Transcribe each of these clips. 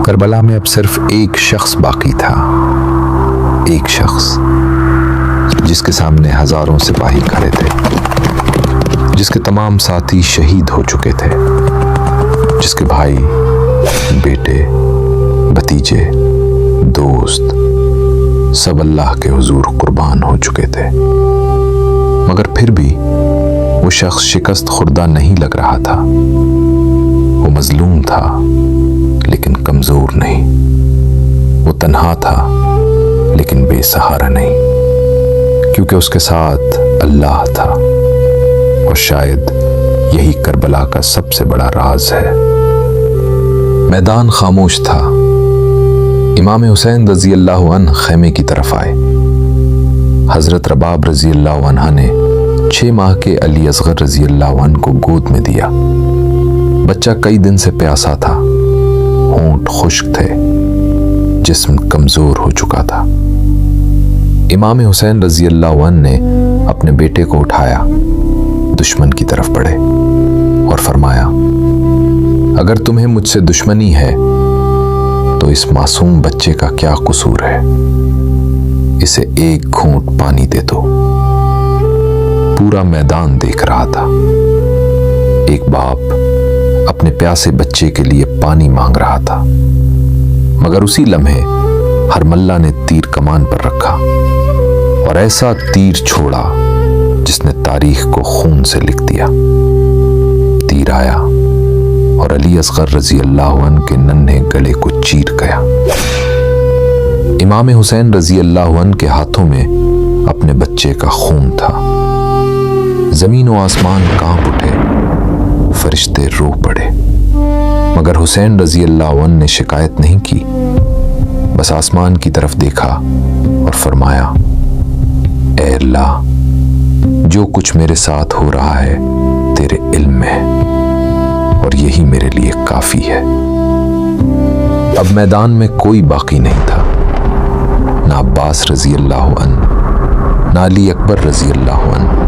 کربلا میں اب صرف ایک شخص باقی تھا، ایک شخص جس کے سامنے ہزاروں سپاہی کھڑے تھے، جس کے تمام ساتھی شہید ہو چکے تھے، جس کے بھائی، بیٹے، بھتیجے، دوست سب اللہ کے حضور قربان ہو چکے تھے، مگر پھر بھی وہ شخص شکست خوردہ نہیں لگ رہا تھا۔ وہ مظلوم تھا لیکن کمزور نہیں، وہ تنہا تھا لیکن بے سہارا نہیں، کیونکہ اس کے ساتھ اللہ تھا، اور شاید یہی کربلا کا سب سے بڑا راز ہے۔ میدان خاموش تھا۔ امام حسین رضی اللہ عنہ خیمے کی طرف آئے۔ حضرت رباب رضی اللہ عنہ نے 6 ماہ کے علی اصغر رضی اللہ عنہ کو گود میں دیا۔ بچہ کئی دن سے پیاسا تھا، ہونٹ خشک تھے، جسم کمزور ہو چکا تھا۔ امام حسین رضی اللہ عنہ نے اپنے بیٹے کو اٹھایا، دشمن کی طرف بڑھے اور فرمایا، اگر تمہیں مجھ سے دشمنی ہے تو اس معصوم بچے کا کیا قصور ہے؟ اسے ایک گھونٹ پانی دے دو۔ پورا میدان دیکھ رہا تھا۔ ایک باپ اپنے پیاسے بچے کے لیے پانی مانگ رہا تھا، مگر اسی لمحے ہرملہ نے تیر کمان پر رکھا اور ایسا تیر چھوڑا جس نے تاریخ کو خون سے لکھ دیا۔ تیر آیا اور علی اصغر رضی اللہ عنہ کے ننھے گلے کو چیر گیا۔ امام حسین رضی اللہ عنہ کے ہاتھوں میں اپنے بچے کا خون تھا۔ زمین و آسمان کانپ اٹھے، فرشتے رو پڑے، مگر حسین رضی اللہ عنہ نے شکایت نہیں کی، بس آسمان کی طرف دیکھا اور فرمایا، اے اللہ، جو کچھ میرے ساتھ ہو رہا ہے تیرے علم میں ہے، اور یہی میرے لیے کافی ہے۔ اب میدان میں کوئی باقی نہیں تھا، نہ عباس رضی اللہ عنہ، نہ علی اکبر رضی اللہ عنہ،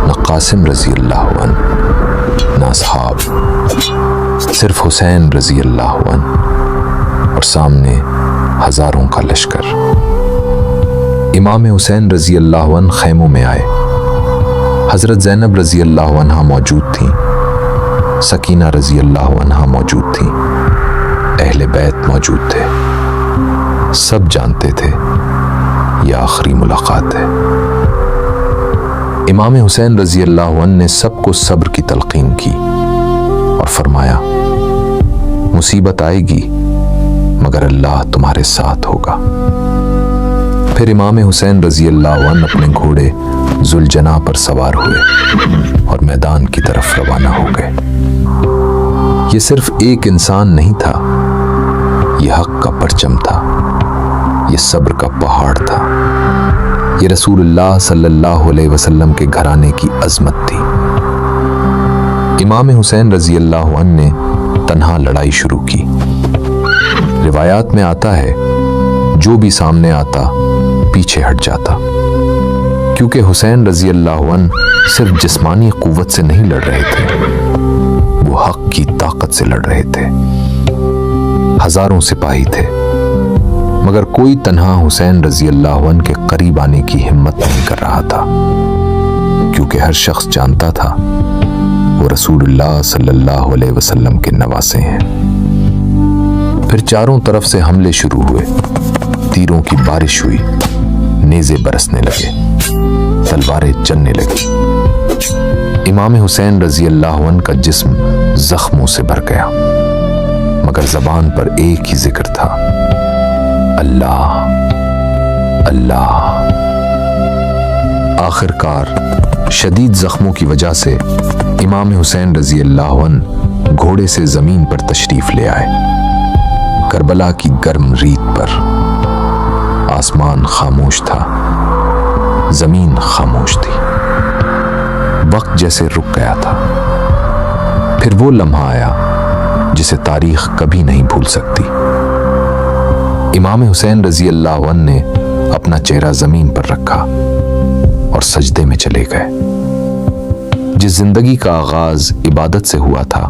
نہ قاسم رضی اللہ عنہ، نہ اصحاب، صرف حسین رضی اللہ عنہ، اور سامنے ہزاروں کا لشکر۔ امام حسین رضی اللہ عنہ خیموں میں آئے۔ حضرت زینب رضی اللہ عنہ موجود تھیں، سکینہ رضی اللہ عنہ موجود تھیں، اہل بیت موجود تھے۔ سب جانتے تھے یہ آخری ملاقات ہے۔ امام حسین رضی اللہ عنہ نے سب کو صبر کی تلقین کی اور فرمایا، مصیبت آئے گی مگر اللہ تمہارے ساتھ ہوگا۔ پھر امام حسین رضی اللہ عنہ اپنے گھوڑے ذوالجناح پر سوار ہوئے اور میدان کی طرف روانہ ہو گئے۔ یہ صرف ایک انسان نہیں تھا، یہ حق کا پرچم تھا، یہ صبر کا پہاڑ تھا، یہ رسول اللہ صلی اللہ علیہ وسلم کے گھرانے کی عظمت تھی۔ امام حسین رضی اللہ عنہ نے تنہا لڑائی شروع کی۔ روایات میں آتا ہے، جو بھی سامنے آتا پیچھے ہٹ جاتا، کیونکہ حسین رضی اللہ عنہ صرف جسمانی قوت سے نہیں لڑ رہے تھے، وہ حق کی طاقت سے لڑ رہے تھے۔ ہزاروں سپاہی تھے، مگر کوئی تنہا حسین رضی اللہ عنہ کے قریب آنے کی ہمت نہیں کر رہا تھا، کیونکہ ہر شخص جانتا تھا وہ رسول اللہ صلی اللہ علیہ وسلم کے نواسے ہیں۔ پھر چاروں طرف سے حملے شروع ہوئے، تیروں کی بارش ہوئی، نیزے برسنے لگے، تلواریں چلنے لگی۔ امام حسین رضی اللہ عنہ کا جسم زخموں سے بھر گیا، مگر زبان پر ایک ہی ذکر تھا، اللہ اللہ۔ آخر کار شدید زخموں کی وجہ سے امام حسین رضی اللہ عنہ گھوڑے سے زمین پر تشریف لے آئے۔ کربلا کی گرم ریت پر آسمان خاموش تھا، زمین خاموش تھی، وقت جیسے رک گیا تھا۔ پھر وہ لمحہ آیا جسے تاریخ کبھی نہیں بھول سکتی۔ امام حسین رضی اللہ عنہ نے اپنا چہرہ زمین پر رکھا اور سجدے میں چلے گئے۔ جس زندگی کا آغاز عبادت سے ہوا تھا،